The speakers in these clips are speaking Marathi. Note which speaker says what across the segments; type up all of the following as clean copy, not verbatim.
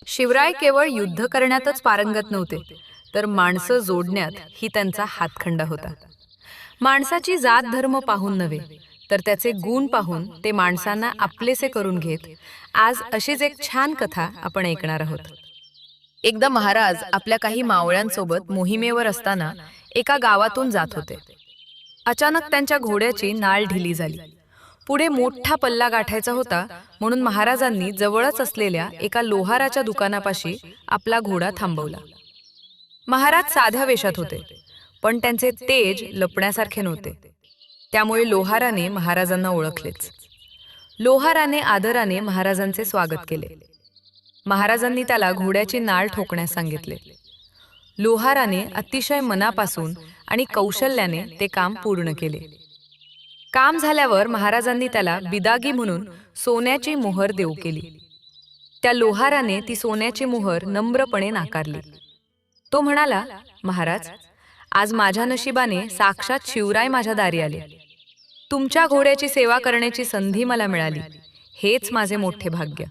Speaker 1: शिवराय केवळ युद्ध करण्यातच पारंगत नव्हते, तर माणसं जोडण्यात ही त्यांचा हातखंडा होता. माणसाची जात धर्म पाहून नव्हे, तर त्याचे गुण पाहून ते माणसांना आपलेसे करून घेत. आज अशीच एक छान कथा आपण ऐकणार आहोत. एकदा महाराज आपल्या काही मावळ्यांसोबत मोहिमेवर असताना एका गावातून जात होते. अचानक त्यांच्या घोड्याची नाळ ढिली झाली. पुढे मोठा पल्ला गाठायचा होता, म्हणून महाराजांनी जवळच असलेल्या एका लोहाराच्या दुकानापाशी आपला घोडा थांबवला. महाराज साध्या वेशात होते, पण त्यांचे तेज लपण्यासारखे नव्हते. त्यामुळे लोहाराने महाराजांना ओळखलेच. लोहाराने आदराने महाराजांचे स्वागत केले. महाराजांनी त्याला घोड्याची नाळ ठोकण्यास सांगितले. लोहाराने अतिशय मनापासून आणि कौशल्याने ते काम पूर्ण केले. काम झाल्यावर महाराजांनी त्याला बिदागी म्हणून सोन्याची मोहर देऊ केली. त्या लोहाराने ती सोन्याची मोहर नम्रपणे नाकारली. तो म्हणाला, महाराज, आज माझ्या नशिबाने साक्षात शिवराय माझ्या दारी आले. तुमच्या घोड्याची सेवा करण्याची संधी मला मिळाली, हेच माझे मोठे भाग्य.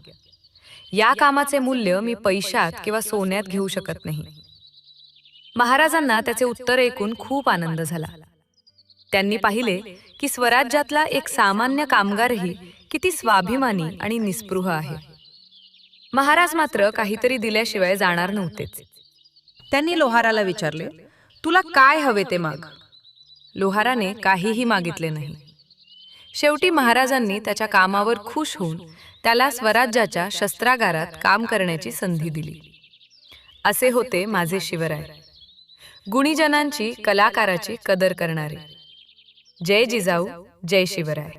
Speaker 1: या कामाचे मूल्य मी पैशात किंवा सोन्यात घेऊ शकत नाही. महाराजांना त्याचे उत्तर ऐकून खूप आनंद झाला. त्यांनी पाहिले की स्वराज्यातला एक सामान्य कामगारही किती स्वाभिमानी आणि निस्पृह आहे. महाराज मात्र काहीतरी दिल्याशिवाय जाणार नव्हतेच.
Speaker 2: त्यांनी लोहाराला विचारले, तुला काय हवे ते माग.
Speaker 1: लोहाराने काहीही मागितले नाही. शेवटी महाराजांनी त्याच्या कामावर खुश होऊन त्याला स्वराज्याच्या शस्त्रागारात काम करण्याची संधी दिली. असे होते माझे शिवराय, गुणीजनांची, कलाकाराची कदर करणारे. जय जिजाऊ, जय शिवराय.